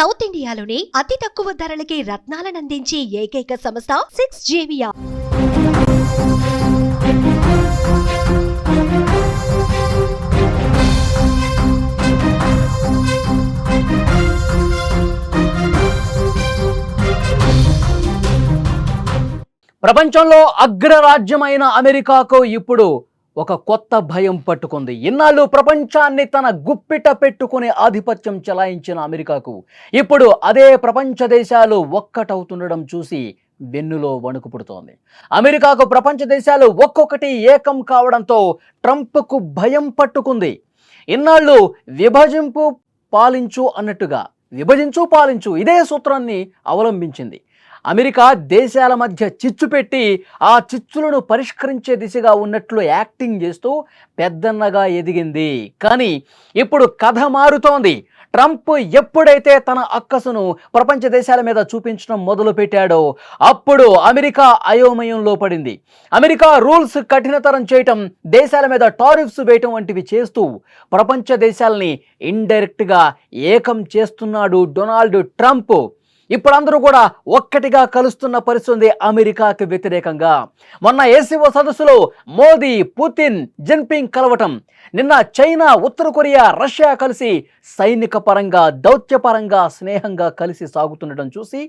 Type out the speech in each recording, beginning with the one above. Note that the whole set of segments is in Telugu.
సౌత్ ఇండియాలోని అతి తక్కువ ధరలకి రత్నాలనందించే ఏకైక సంస్థ 6JVR. ప్రపంచంలో అగ్రరాజ్యమైన అమెరికాకు ఇప్పుడు ఒక కొత్త భయం పట్టుకుంది. ఇన్నాళ్ళు ప్రపంచాన్ని తన గుప్పిట పెట్టుకునే ఆధిపత్యం చెలాయించిన అమెరికాకు ఇప్పుడు అదే ప్రపంచ దేశాలు ఒక్కటవుతుండడం చూసి వెన్నులో వణుకు పుడుతోంది. అమెరికాకు ప్రపంచ దేశాలు ఒక్కొక్కటి ఏకం కావడంతో ట్రంప్కు భయం పట్టుకుంది. ఇన్నాళ్ళు విభజింపు పాలించు అన్నట్టుగా విభజించు పాలించు ఇదే సూత్రాన్ని అవలంబించింది. అమెరికా దేశాల మధ్య చిచ్చు పెట్టి ఆ చిచ్చులను పరిష్కరించే దిశగా ఉన్నట్లు యాక్టింగ్ చేస్తూ పెద్దన్నగా ఎదిగింది. కానీ ఇప్పుడు కథ మారుతోంది. ట్రంప్ ఎప్పుడైతే తన అక్కసును ప్రపంచ దేశాల మీద చూపించడం మొదలుపెట్టాడో అప్పుడు అమెరికా అయోమయంలో పడింది. అమెరికా రూల్స్ కఠినతరం చేయటం, దేశాల మీద టారిఫ్స్ వేయటం వంటివి చేస్తూ ప్రపంచ దేశాలని ఇండైరెక్ట్గా ఏకం చేస్తున్నాడు డొనాల్డ్ ట్రంప్. ఇప్పుడు అందరూ కూడా ఒక్కటిగా కలుస్తున్న పరిస్థితి అమెరికాకి వ్యతిరేకంగా. మొన్న ఏసీఓ సదస్సులో మోదీ, పుతిన్, జిన్పింగ్ కలవటం, నిన్న చైనా, ఉత్తర కొరియా, రష్యా కలిసి సైనిక పరంగా, దౌత్యపరంగా స్నేహంగా కలిసి సాగుతుండటం చూసి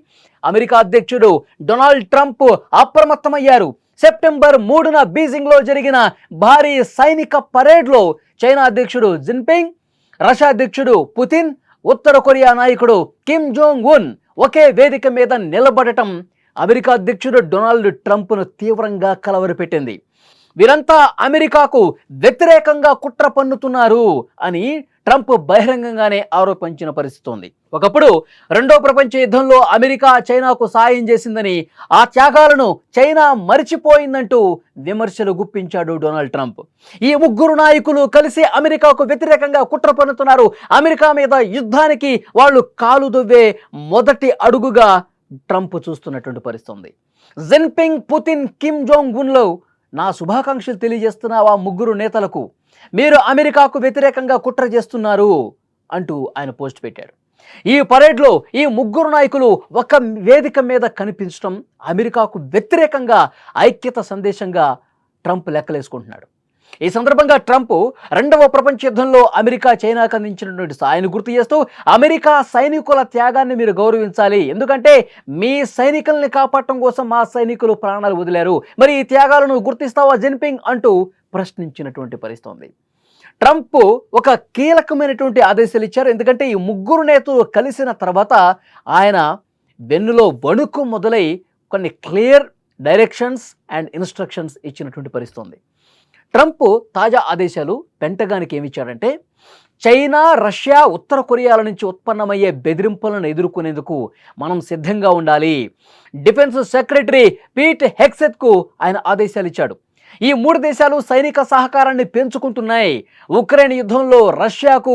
అమెరికా అధ్యక్షుడు డొనాల్డ్ ట్రంప్ అప్రమత్తమయ్యారు. సెప్టెంబర్ 3న బీజింగ్లో జరిగిన భారీ సైనిక పరేడ్లో చైనా అధ్యక్షుడు జిన్పింగ్, రష్యా అధ్యక్షుడు పుతిన్, ఉత్తర కొరియా నాయకుడు కిమ్ జోంగ్ ఉన్ ఒకే వేదిక మీద నిలబడటం అమెరికా అధ్యక్షుడు డొనాల్డ్ ట్రంప్ను తీవ్రంగా కలవరపెట్టింది. వీరంతా అమెరికాకు వ్యతిరేకంగా కుట్ర పన్నుతున్నారు అని ట్రంప్ బహిరంగంగానే ఆరోపించిన పరిస్థితి ఉంది. ఒకప్పుడు రెండో ప్రపంచ యుద్ధంలో అమెరికా చైనాకు సాయం చేసిందని, ఆ త్యాగాలను చైనా మరిచిపోయిందంటూ విమర్శలు గుప్పించాడు డొనాల్డ్ ట్రంప్. ఈ ముగ్గురు నాయకులు కలిసి అమెరికాకు వ్యతిరేకంగా కుట్ర పన్నుతున్నారు. అమెరికా మీద యుద్ధానికి వాళ్ళు కాలు దువ్వే మొదటి అడుగుగా ట్రంప్ చూస్తున్నటువంటి పరిస్థితి ఉంది. జిన్పింగ్, పుతిన్, కిమ్ జోంగ్ ఉన్లో నా శుభాకాంక్షలు తెలియజేస్తున్నావా ముగ్గురు నేతలకు, మీరు అమెరికాకు వ్యతిరేకంగా కుట్ర చేస్తున్నారు అంటూ ఆయన పోస్ట్ పెట్టాడు. ఈ పరేడ్లో ఈ ముగ్గురు నాయకులు ఒక వేదిక మీద కనిపించడం అమెరికాకు వ్యతిరేకంగా ఐక్యత సందేశంగా ట్రంప్ లెక్కలేసుకుంటున్నాడు. ఈ సందర్భంగా ట్రంప్ రెండవ ప్రపంచ యుద్ధంలో అమెరికా చైనాకు అందించినటువంటి సాయాన్ని గుర్తు చేస్తూ అమెరికా సైనికుల త్యాగాన్ని మీరు గౌరవించాలి, ఎందుకంటే మీ సైనికుల్ని కాపాడటం కోసం మా సైనికులు ప్రాణాలు వదిలారు, మరి ఈ త్యాగాలను గుర్తిస్తావా జిన్పింగ్ అంటూ ప్రశ్నించినటువంటి పరిస్థితి ఉంది. ట్రంప్ ఒక కీలకమైనటువంటి ఆదేశాలు ఇచ్చారు. ఎందుకంటే ఈ ముగ్గురు నేతలు కలిసిన తర్వాత ఆయన వెన్నులో వణుకు మొదలై కొన్ని క్లియర్ డైరెక్షన్స్ అండ్ ఇన్స్ట్రక్షన్స్ ఇచ్చినటువంటి పరిస్థితి ఉంది. ట్రంప్ తాజా ఆదేశాలు పెంటగానికి ఏమిచ్చాడంటే, చైనా, రష్యా, ఉత్తర కొరియాల నుంచి ఉత్పన్నమయ్యే బెదిరింపులను ఎదుర్కొనేందుకు మనం సిద్ధంగా ఉండాలి. డిఫెన్స్ సెక్రటరీ పీట్ హెగ్సెత్కు ఆయన ఆదేశాలు ఇచ్చాడు. ఈ మూడు దేశాలు సైనిక సహకారాన్ని పెంచుకుంటున్నాయి. ఉక్రెయిన్ యుద్ధంలో రష్యాకు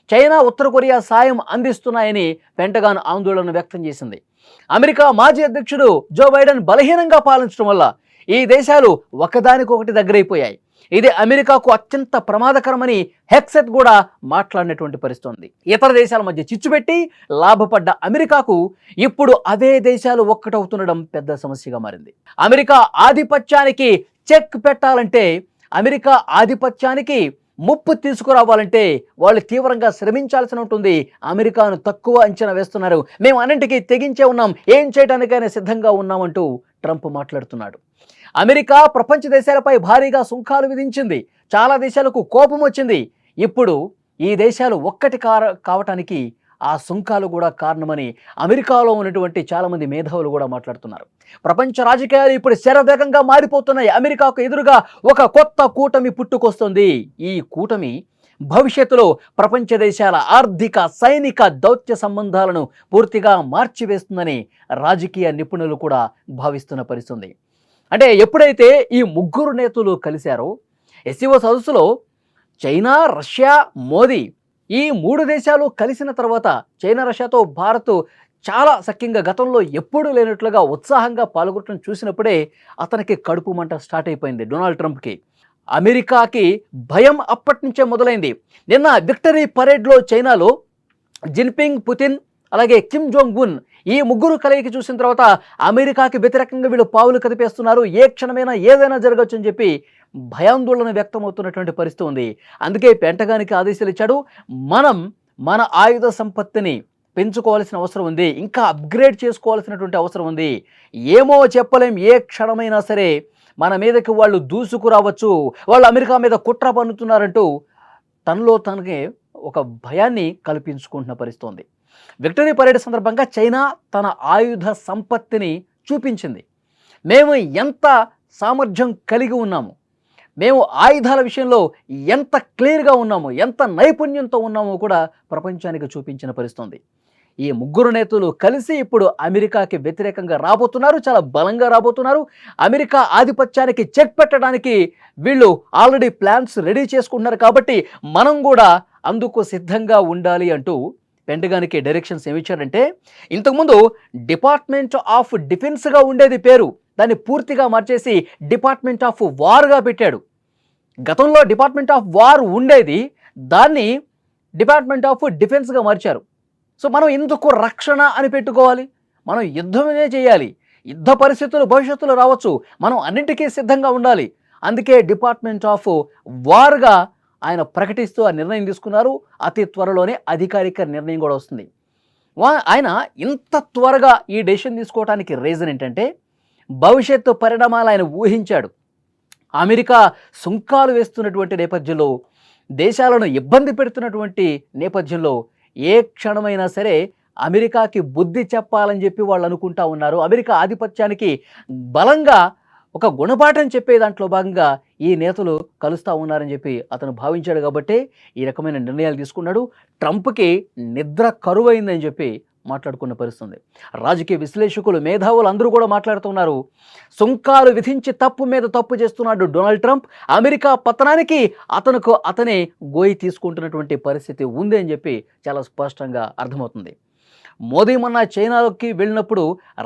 చైనా, ఉత్తర కొరియా సాయం అందిస్తున్నాయని పెంటగాన్ ఆందోళన వ్యక్తం చేసింది. అమెరికా మాజీ అధ్యక్షుడు జో బైడెన్ బలహీనంగా పాలించడం వల్ల ఈ దేశాలు ఒకదానికొకటి దగ్గరైపోయాయి. ఇది అమెరికాకు అత్యంత ప్రమాదకరమని హెగ్సెత్ కూడా మాట్లాడినటువంటి పరిస్థితి ఉంది. ఇతర దేశాల మధ్య చిచ్చుపెట్టి లాభపడ్డ అమెరికాకు ఇప్పుడు అదే దేశాలు ఒక్కటవుతుండడం పెద్ద సమస్యగా మారింది. అమెరికా ఆధిపత్యానికి చెక్ పెట్టాలంటే, అమెరికా ఆధిపత్యానికి ముప్పు తీసుకురావాలంటే వాళ్ళు తీవ్రంగా శ్రమించాల్సి ఉంటుంది. అమెరికాను తక్కువ అంచనా వేస్తున్నారు, మేము అన్నింటికీ తెగించే ఉన్నాం, ఏం చేయడానికైనా సిద్ధంగా ఉన్నామంటూ ట్రంప్ మాట్లాడుతున్నాడు. అమెరికా ప్రపంచ దేశాలపై భారీగా సుంకాలు విధించింది. చాలా దేశాలకు కోపం వచ్చింది. ఇప్పుడు ఈ దేశాలు ఒక్కటి కావటానికి ఆ సుంకాలు కూడా కారణమని అమెరికాలో ఉన్నటువంటి చాలామంది మేధావులు కూడా మాట్లాడుతున్నారు. ప్రపంచ రాజకీయాలు ఇప్పుడు శరవేగంగా మారిపోతున్నాయి. అమెరికాకు ఎదురుగా ఒక కొత్త కూటమి పుట్టుకొస్తుంది. ఈ కూటమి భవిష్యత్తులో ప్రపంచ దేశాల ఆర్థిక, సైనిక, దౌత్య సంబంధాలను పూర్తిగా మార్చివేస్తుందని రాజకీయ నిపుణులు కూడా భావిస్తున్న పరిస్థితి. అంటే ఎప్పుడైతే ఈ ముగ్గురు నేతలు కలిశారో ఎస్సీఓ సదస్సులో చైనా, రష్యా, మోదీ ఈ మూడు దేశాలు కలిసిన తర్వాత చైనా, రష్యాతో భారత్ చాలా సఖ్యంగా గతంలో ఎప్పుడూ లేనట్లుగా ఉత్సాహంగా పాల్గొనడం చూసినప్పుడే అతనికి కడుపు మంట స్టార్ట్ అయిపోయింది డొనాల్డ్ ట్రంప్కి. అమెరికాకి భయం అప్పటి నుంచే మొదలైంది. నిన్న విక్టరీ పరేడ్లో చైనాలో జిన్పింగ్, పుతిన్, అలాగే కిమ్ జోంగ్ ఉన్, ఈ ముగ్గురు కలయిక చూసిన తర్వాత అమెరికాకి వ్యతిరేకంగా వీళ్ళు పావులు కదిపేస్తున్నారు, ఏ క్షణమైనా ఏదైనా జరగచ్చు అని చెప్పి భయాందోళన వ్యక్తమవుతున్నటువంటి పరిస్థితి ఉంది. అందుకే పెంటగానికి ఆదేశాలు ఇచ్చాడు, మనం మన ఆయుధ సంపత్తిని పెంచుకోవాల్సిన అవసరం ఉంది, ఇంకా అప్గ్రేడ్ చేసుకోవాల్సినటువంటి అవసరం ఉంది. ఏమో చెప్పలేం, ఏ క్షణమైనా సరే మన మీదకి వాళ్ళు దూసుకురావచ్చు, వాళ్ళు అమెరికా మీద కుట్ర పన్నుతున్నారంటూ తనలో తనకే ఒక భయాన్ని కల్పించుకుంటున్న పరిస్థితి ఉంది. విక్టరీ పరేడ్ సందర్భంగా చైనా తన ఆయుధ సంపత్తిని చూపించింది. మేము ఎంత సామర్థ్యం కలిగి ఉన్నాము, మేము ఆయుధాల విషయంలో ఎంత క్లియర్గా ఉన్నామో, ఎంత నైపుణ్యంతో ఉన్నామో కూడా ప్రపంచానికి చూపించిన పరిస్థితి ఉంది. ఈ ముగ్గురు నేతలు కలిసి ఇప్పుడు అమెరికాకి వ్యతిరేకంగా రాబోతున్నారు, చాలా బలంగా రాబోతున్నారు. అమెరికా ఆధిపత్యానికి చెక్ పెట్టడానికి వీళ్ళు ఆల్రెడీ ప్లాన్స్ రెడీ చేసుకుంటున్నారు. కాబట్టి మనం కూడా అందుకు సిద్ధంగా ఉండాలి అంటూ పెంటగానికి డైరెక్షన్స్ ఏమిచ్చాడంటే, ఇంతకుముందు డిపార్ట్మెంట్ ఆఫ్ డిఫెన్స్గా ఉండేది పేరు, దాన్ని పూర్తిగా మార్చేసి డిపార్ట్మెంట్ ఆఫ్ వార్గా పెట్టాడు. గతంలో డిపార్ట్మెంట్ ఆఫ్ వార్ ఉండేది, దాన్ని డిపార్ట్మెంట్ ఆఫ్ డిఫెన్స్గా మార్చారు. సో మనం ఎందుకు రక్షణ అని పెట్టుకోవాలి, మనం యుద్ధమే చేయాలి, యుద్ధ పరిస్థితులు భవిష్యత్తులో రావచ్చు, మనం అన్నింటికీ సిద్ధంగా ఉండాలి. అందుకే డిపార్ట్మెంట్ ఆఫ్ వార్గా ఆయన ప్రకటిస్తూ ఆ నిర్ణయం తీసుకున్నారు. అతి త్వరలోనే అధికారిక నిర్ణయం కూడా వస్తుంది. ఆయన ఇంత త్వరగా ఈ డెసిషన్ తీసుకోవడానికి రీజన్ ఏంటంటే, భవిష్యత్తు పరిణామాలు ఆయన ఊహించాడు. అమెరికా సుంకాలు వేస్తున్నటువంటి నేపథ్యంలో, దేశాలను ఇబ్బంది పెడుతున్నటువంటి నేపథ్యంలో ఏ క్షణమైనా సరే అమెరికాకి బుద్ధి చెప్పాలని చెప్పి వాళ్ళు అనుకుంటా ఉన్నారు. అమెరికా ఆధిపత్యానికి బలంగా ఒక గుణపాఠం చెప్పే దాంట్లో భాగంగా ఈ నేతలు కలుస్తూ ఉన్నారని చెప్పి అతను భావించాడు. కాబట్టి ఈ రకమైన నిర్ణయాలు తీసుకున్నాడు. ట్రంప్కి నిద్ర కరువైందని చెప్పి మాట్లాడుకున్న పరిస్థితుంది. రాజకీయ విశ్లేషకులు, మేధావులు అందరూ కూడా మాట్లాడుతున్నారు, సుంకాలు విధించి తప్పు మీద తప్పు చేస్తున్నాడు డొనాల్డ్ ట్రంప్, అమెరికా పతనానికి అతనే గోయి తీసుకుంటున్నటువంటి పరిస్థితి ఉంది అని చెప్పి చాలా స్పష్టంగా అర్థమవుతుంది. మోదీ మొన్న చైనాలోకి వెళ్ళినప్పుడు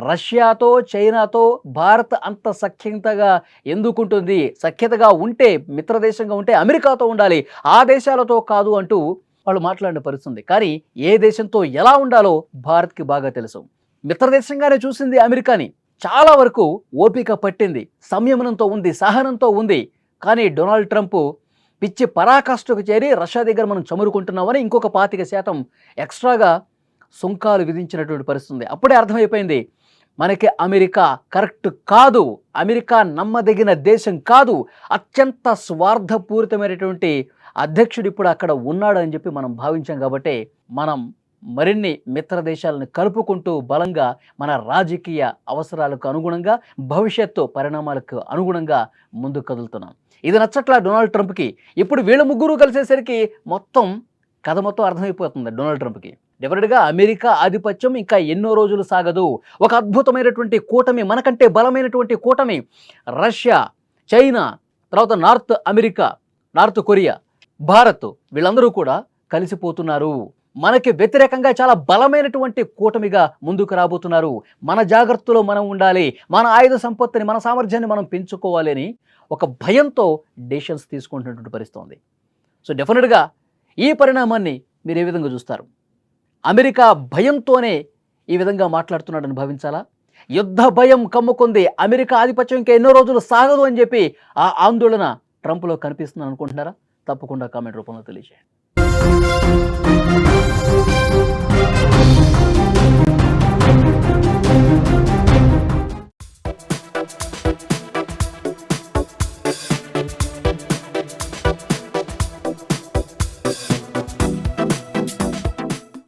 రష్యాతో చైనాతో భారత్ అంత సఖ్యతగా ఎందుకుంటుంది, సఖ్యతగా ఉంటే, మిత్రదేశంగా ఉంటే అమెరికాతో ఉండాలి, ఆ దేశాలతో కాదు అంటూ వాళ్ళు మాట్లాడిన పరిస్థితుంది. కానీ ఏ దేశంతో ఎలా ఉండాలో భారత్కి బాగా తెలుసు. మిత్రదేశంగానే చూసింది అమెరికాని, చాలా వరకు ఓపిక పట్టింది, సంయమనంతో ఉంది, సహనంతో ఉంది. కానీ డొనాల్డ్ ట్రంప్ పిచ్చి పరాకాష్ఠకు చేరి రష్యా దగ్గర మనం చమురుకుంటున్నామని ఇంకొక 25% ఎక్స్ట్రాగా సుంకాలు విధించినటువంటి పరిస్థితుంది. అప్పుడే అర్థమైపోయింది, మనకి అమెరికా కరెక్ట్ కాదు, అమెరికా నమ్మదగిన దేశం కాదు, అత్యంత స్వార్థపూరితమైనటువంటి అధ్యక్షుడు ఇప్పుడు అక్కడ ఉన్నాడు అని చెప్పి మనం భావించాం. కాబట్టి మనం మరిన్ని మిత్ర దేశాలను కలుపుకుంటూ బలంగా మన రాజకీయ అవసరాలకు అనుగుణంగా, భవిష్యత్తు పరిణామాలకు అనుగుణంగా ముందుకు కదులుతున్నాం. ఇది నచ్చట్లా డొనాల్డ్ ట్రంప్కి. ఇప్పుడు వీళ్ళ ముగ్గురు కలిసేసరికి కథ మొత్తం అర్థమైపోతుంది డొనాల్డ్ ట్రంప్కి. డెఫినెట్గా అమెరికా ఆధిపత్యం ఇంకా ఎన్నో రోజులు సాగదు. ఒక అద్భుతమైనటువంటి కూటమి, మనకంటే బలమైనటువంటి కూటమి, రష్యా, చైనా, తర్వాత north America, north Korea, Bharat, వీళ్ళందరూ కూడా కలిసిపోతున్నారు. మనకి వ్యతిరేకంగా చాలా బలమైనటువంటి కూటమిగా ముందుకు రాబోతున్నారు. మన జాగ్రత్తలో మనం ఉండాలి, మన ఆయుధ సంపత్తిని, మన సామర్థ్యాన్ని మనం పెంచుకోవాలి అని ఒక భయంతో డెసిషన్స్ తీసుకుంటున్నటువంటి పరిస్థితి ఉంది. సో డెఫినెట్గా ఈ పరిణామాన్ని మీరు ఏ విధంగా చూస్తారు? అమెరికా భయంతోనే ఈ విధంగా మాట్లాడుతున్నాడని భావించాలా? యుద్ధ భయం కమ్ముకుంది, అమెరికా ఆధిపత్యం ఇంకా ఎన్నో రోజులు సాగదు అని చెప్పి ఆ ఆందోళన ట్రంప్లో కనిపిస్తుంది అనుకుంటున్నారా? తప్పకుండా కామెంట్ రూపంలో తెలియజేయండి.